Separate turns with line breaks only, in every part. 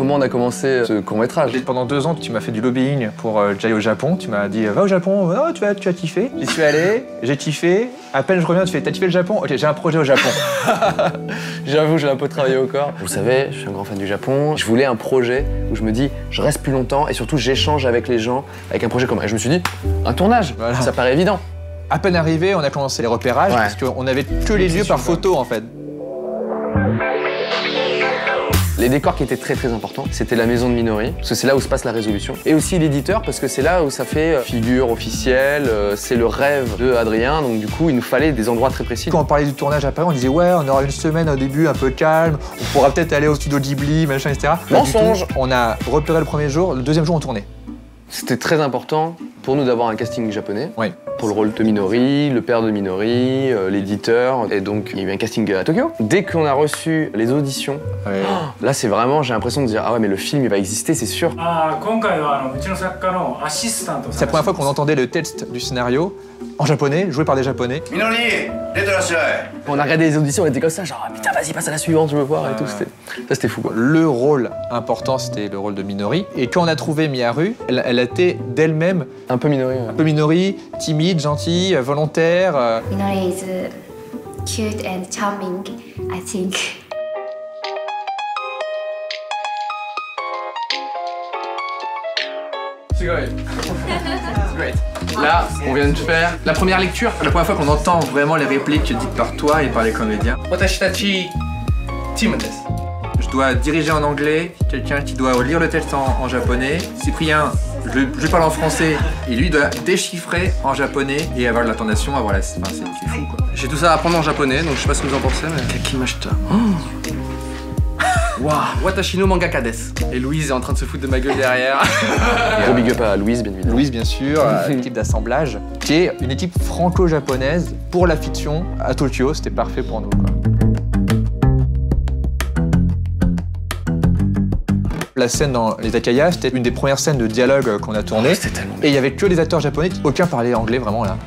comment on a commencé ce court-métrage.
Pendant 2 ans, tu m'as fait du lobbying pour que j'aille au Japon. Tu m'as dit, va au Japon, oh, tu vas kiffer. J'y suis allé, j'ai kiffé. À peine je reviens, tu fais, t'as kiffé le Japon? Ok, j'ai un projet au Japon.
J'avoue, j'ai un peu travaillé au corps. Vous savez, je suis un grand fan du Japon. Je voulais un projet où je me dis, je reste plus longtemps et surtout, j'échange avec les gens avec un projet commun. Et je me suis dit, un tournage, voilà. Ça paraît évident.
À peine arrivé, on a commencé les repérages parce qu'on avait que les lieux par photo en fait.
Les décors qui étaient très importants, c'était la maison de Minori, parce que c'est là où se passe la résolution. Et aussi l'éditeur, parce que c'est là où ça fait figure officielle, c'est le rêve de Adrien, donc du coup il nous fallait des endroits très précis.
Quand on parlait du tournage à Paris, on disait ouais, on aura une semaine au début un peu calme, on pourra peut-être aller au studio Ghibli, machin, etc.
Mensonge.
On a repéré le premier jour, le deuxième jour on tournait.
C'était très important pour nous d'avoir un casting japonais.
Oui.
Pour le rôle de Minori, le père de Minori, l'éditeur. Et donc, il y a eu un casting à Tokyo. Dès qu'on a reçu les auditions, là, c'est vraiment, j'ai l'impression de dire, ah ouais, mais le film, il va exister, c'est sûr.
C'est la première fois qu'on entendait le texte du scénario en japonais, joué par des japonais.
Minori,
On a regardé les auditions, on était comme ça, genre, putain, vas-y, passe à la suivante, je veux voir, et tout. Ça, c'était fou, quoi.
Le rôle important, c'était le rôle de Minori. Et quand on a trouvé Miharu, elle était d'elle-même
un peu Minori.
Un peu Minori, timide, gentille, volontaire.
Minori is cute and charming, I think.
C'est great. Là, on vient de faire la première lecture.
La première fois qu'on entend vraiment les répliques dites par toi et par les comédiens. Watashitachi team desu. Je dois diriger en anglais, quelqu'un qui doit lire le texte en japonais. Cyprien, je parle en français et lui doit déchiffrer en japonais et avoir l'intonation, avoir la... Enfin, c'est fou quoi.
J'ai tout ça à apprendre en japonais, donc je sais pas ce que vous en pensez, mais... Kakimashita. Waouh, Watashi no mangaka desu. Et Louise est en train de se foutre de ma gueule derrière. Gros big up à Louise, bien évidemment.
Louise, bien sûr, l'équipe d'assemblage, qui est une équipe franco-japonaise pour la fiction à Tokyo. C'était parfait pour nous, quoi. La scène dans les Takaya, c'était une des premières scènes de dialogue qu'on a tourné.
Oh, c'était tellement bien.
Et il y avait que les acteurs japonais, aucun parlait anglais vraiment là.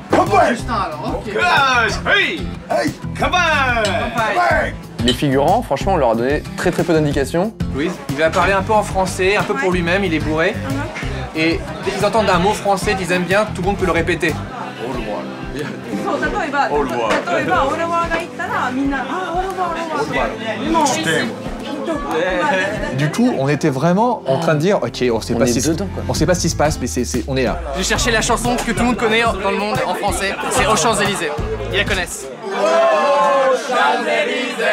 Les figurants, franchement, on leur a donné très peu d'indications.
Louise, il va parler un peu en français, un peu pour lui-même, il est bourré. Et dès qu'ils entendent un mot français qu'ils aiment bien, tout le monde peut le répéter. Du coup, on était vraiment en train de dire, ok, on sait pas ce qui se passe, mais on est là.
J'ai cherché la chanson que tout le monde connaît dans le monde en français, c'est Aux Champs-Élysées. Ils la connaissent. Aux Champs-Élysées,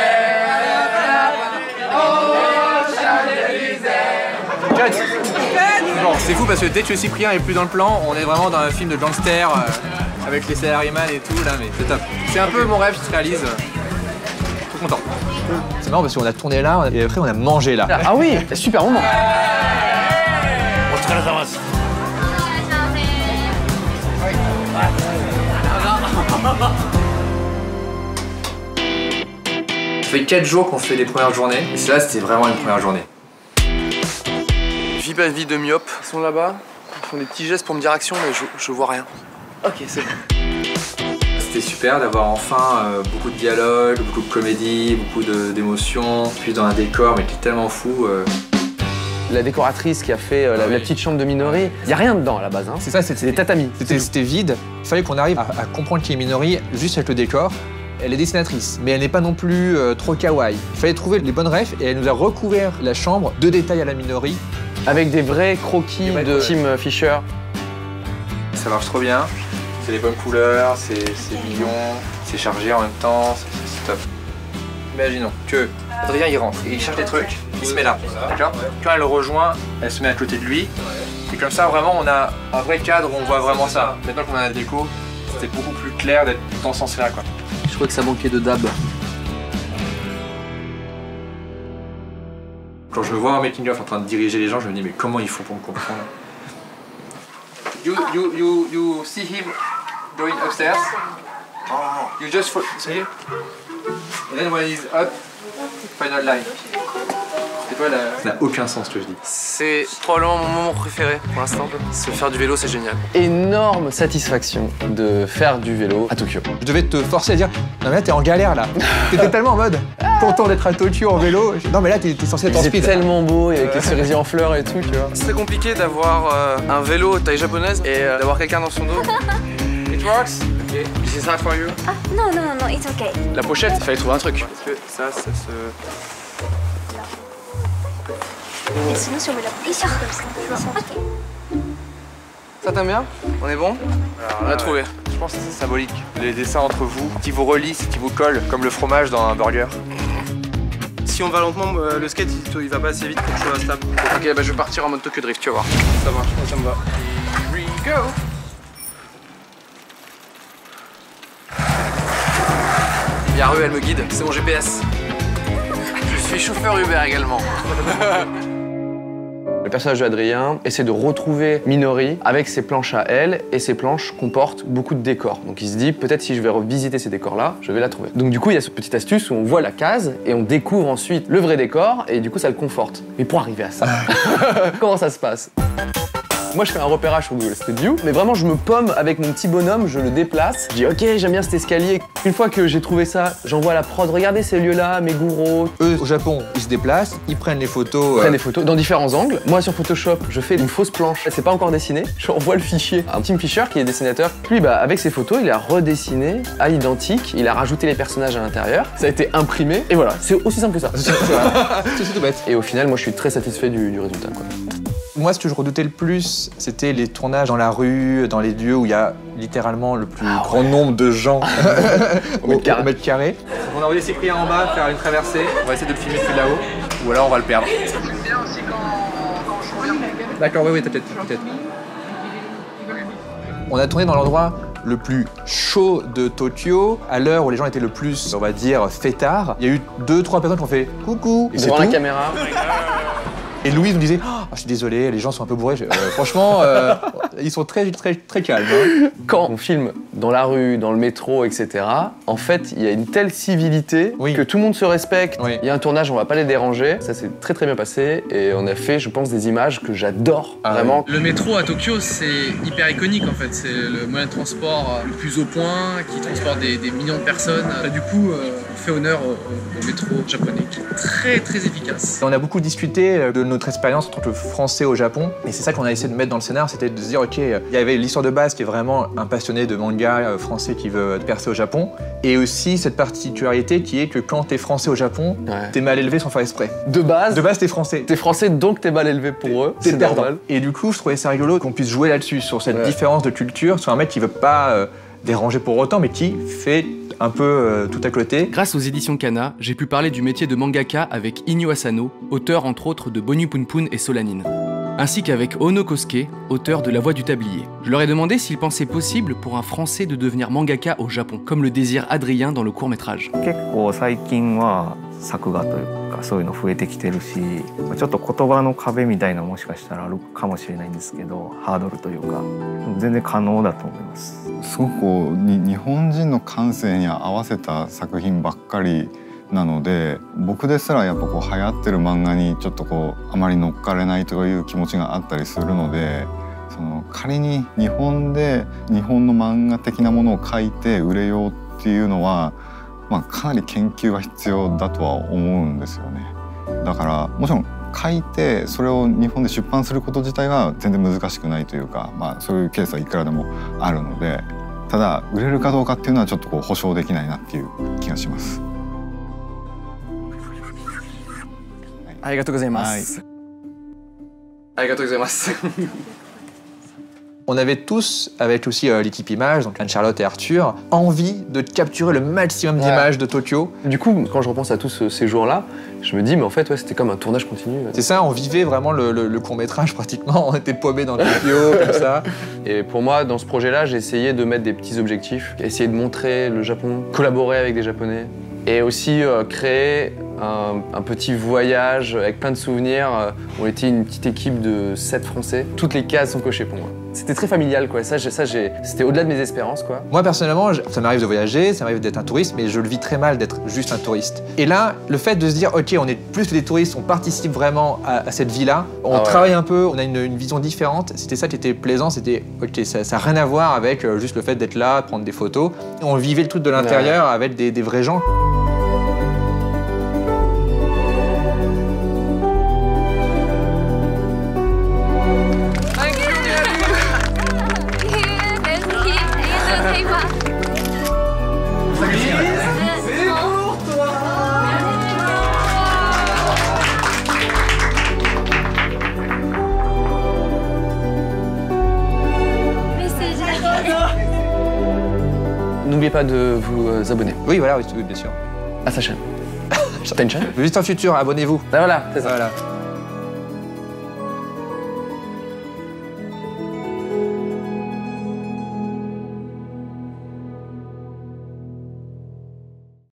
aux Champs-Élysées.
Bon, c'est fou parce que dès que Cyprien est plus dans le plan, on est vraiment dans un film de gangster avec les salaryman et tout, là, mais c'est top. C'est un peu mon rêve qui se réalise. Trop content. C'est marrant parce qu'on a tourné là et après on a mangé là.
Ah oui, super moment. Ça fait 4 jours qu'on fait les premières journées et là c'était vraiment une première journée.
Vie ma vie de myope. Ils sont là-bas, ils font des petits gestes pour me dire action mais je vois rien. Ok, c'est bon.
C'était super d'avoir enfin beaucoup de dialogue, beaucoup de comédie, beaucoup d'émotions, puis dans un décor mais qui est tellement fou.
La décoratrice qui a fait la petite chambre de Minori, il n'y a rien dedans à la base. Hein.
C'est ça, c'était
des tatamis.
C'était vide. Il fallait qu'on arrive à comprendre qui est Minori juste avec le décor. Elle est dessinatrice, mais elle n'est pas non plus trop kawaii. Il fallait trouver les bonnes refs et elle nous a recouvert la chambre de détails à la Minori.
Avec des vrais croquis de Tim Fisher.
Ça marche trop bien. C'est les bonnes couleurs, c'est mignon, c'est chargé en même temps, c'est top. Imaginons que Adrien il rentre, il cherche des trucs, il se met là, d'accord? Quand elle le rejoint, elle se met à côté de lui. Et comme ça, vraiment, on a un vrai cadre où on voit vraiment ça. Maintenant qu'on a la déco, c'était beaucoup plus clair d'être dans ce sens-là, quoi.
Je crois que ça manquait de dab.
Quand je me vois un making-of en train de diriger les gens, je me dis mais comment ils font pour me comprendre? You see him going upstairs. You just see him. And then when he's up, final line. C'est pas ça n'a aucun sens ce que je dis.
C'est probablement mon moment préféré pour l'instant. Se faire du vélo, c'est génial.
Énorme satisfaction de faire du vélo à Tokyo.
Je devais te forcer à dire non mais là t'es en galère là. T'étais tellement en mode content d'être à Tokyo en vélo. Non mais là t'es censé être en
C'est
speed.
tellement beau avec les cerisiers en fleurs et tout, tu vois.
C'est très compliqué d'avoir un vélo taille japonaise et d'avoir quelqu'un dans son dos. It works? Okay. This is hard for you?
Ah, no, it's okay.
La pochette, il fallait trouver un truc. Parce que ça se...
Et sinon, si on met la pression comme ça, ok.
Ça t'aime bien? On est bon? On a trouvé.
Je pense que c'est symbolique. Les dessins entre vous, qui vous relient, qui vous collent, comme le fromage dans un burger.
Si on va lentement, le skate il va pas assez vite pour que je sois stable. Ok, bah je vais partir en mode Tokyo Drift, tu vas voir. Ça marche, ça me va. Here we go! Yaru, elle me guide, c'est mon GPS. Je suis chauffeur Uber également.
Le personnage de Adrien essaie de retrouver Minori avec ses planches à elle, et ces planches comportent beaucoup de décors. Donc il se dit, peut-être si je vais revisiter ces décors-là, je vais la trouver. Donc du coup, il y a cette petite astuce où on voit la case et on découvre ensuite le vrai décor, et du coup, ça le conforte. Mais pour arriver à ça, comment ça se passe? Moi, je fais un repérage sur Google Street View, mais vraiment, je me pomme avec mon petit bonhomme, je le déplace. Je dis, ok, j'aime bien cet escalier. Une fois que j'ai trouvé ça, j'envoie à la prod, regardez ces lieux-là, Meguro.
Eux, au Japon, ils se déplacent, ils prennent les photos.
Ils prennent des photos dans différents angles. Moi, sur Photoshop, je fais une fausse planche. C'est pas encore dessiné. Je envoie le fichier à Tim Fischer, qui est dessinateur. Lui, bah, avec ses photos, il a redessiné à l'identique. Il a rajouté les personnages à l'intérieur. Ça a été imprimé. Et voilà, c'est aussi simple que ça.
C'est tout bête.
Et au final, moi, je suis très satisfait du résultat, quoi.
Moi, ce que je redoutais le plus, c'était les tournages dans la rue, dans les lieux où il y a littéralement le plus grand nombre de gens au mètre carré. On a envoyé Cyprien en bas faire une traversée. On va essayer de le filmer depuis là-haut, ou alors on va le perdre. D'accord, oui, peut-être. On a tourné dans l'endroit le plus chaud de Tokyo, à l'heure où les gens étaient le plus, on va dire, fêtards. Il y a eu 2-3 personnes qui ont fait coucou.
Et devant la caméra.
Et Louise nous disait oh, je suis désolé, les gens sont un peu bourrés. Franchement, ils sont très calmes. Hein.
Quand on filme dans la rue, dans le métro, etc., en fait, il y a une telle civilité que tout le monde se respecte.
Oui.
Il y a un tournage, on va pas les déranger. Ça s'est très bien passé et on a fait, je pense, des images que j'adore vraiment.
Le métro à Tokyo, c'est hyper iconique en fait. C'est le moyen de transport le plus au point, qui transporte des millions de personnes. Du coup, on fait honneur au métro japonais, qui est très efficace.
On a beaucoup discuté de notre expérience en tant que Français au Japon, et c'est ça qu'on a essayé de mettre dans le scénar, c'était de se dire ok, il y avait l'histoire de base qui est vraiment un passionné de manga français qui veut percer au Japon, et aussi cette particularité qui est que quand t'es français au Japon, t'es mal élevé sans faire exprès.
De base,
t'es français.
T'es français, donc t'es mal élevé pour eux.
C'est normal. Et du coup, je trouvais ça rigolo qu'on puisse jouer là-dessus, sur cette différence de culture, sur un mec qui veut pas déranger pour autant, mais qui fait un peu tout à côté.
Grâce aux éditions Kana, j'ai pu parler du métier de mangaka avec Inyo Asano, auteur entre autres de Bonu Pun Pun et Solanine, ainsi qu'avec Ono Kosuke, auteur de La Voix du Tablier. Je leur ai demandé s'ils pensaient possible pour un Français de devenir mangaka au Japon, comme le désire Adrien dans le court-métrage.
作画というかそういうの増えてきてるし、ちょっと言葉の壁みたいなもしかしたらあるかもしれないんですけど、ハードルというか全然可能だと思います。
すごくこう日本人の感性に合わせた作品ばっかりなので、僕ですらやっぱこう流行ってる漫画にちょっとこうあまり乗っかれないという気持ちがあったりするので、その仮に日本で日本の漫画的なものを描いて売れようっていうのは。かなり研究が必要だとは思うんですよね。だからもちろん書いてそれを日本で出版すること自体は全然難しくないというか、そういうケースはいくらでもあるので、ただ売れるかどうかっていうのはちょっとこう保証できないなっていう気がします。
ありがとうございます。ありがとうございます。
On avait tous, avec aussi l'équipe Image, donc Anne-Charlotte et Arthur, envie de capturer le maximum d'images de Tokyo.
Du coup, quand je repense à tous ces jours-là, je me dis, mais en fait, c'était comme un tournage continu.
C'est ça, on vivait vraiment le court-métrage pratiquement, on était paumés dans Tokyo, comme ça.
Et pour moi, dans ce projet-là, j'ai essayé de mettre des petits objectifs, essayer de montrer le Japon, collaborer avec des Japonais, et aussi créer un petit voyage avec plein de souvenirs. On était une petite équipe de 7 Français. Toutes les cases sont cochées pour moi. C'était très familial, quoi. C'était au-delà de mes espérances, quoi.
Moi, personnellement, ça m'arrive de voyager, ça m'arrive d'être un touriste, mais je le vis très mal d'être juste un touriste. Et là, le fait de se dire, ok, on est plus que des touristes, on participe vraiment à cette vie-là, on travaille un peu, on a une vision différente, c'était ça qui était plaisant, c'était, ok, ça n'a rien à voir avec juste le fait d'être là, prendre des photos. On vivait le truc de l'intérieur avec des vrais gens.
N'oubliez pas de vous abonner.
Oui, voilà, oui, bien sûr.
À sa chaîne. T'as une chaîne?
Juste un futur, abonnez-vous.
Ah, voilà, c'est ça.
Voilà.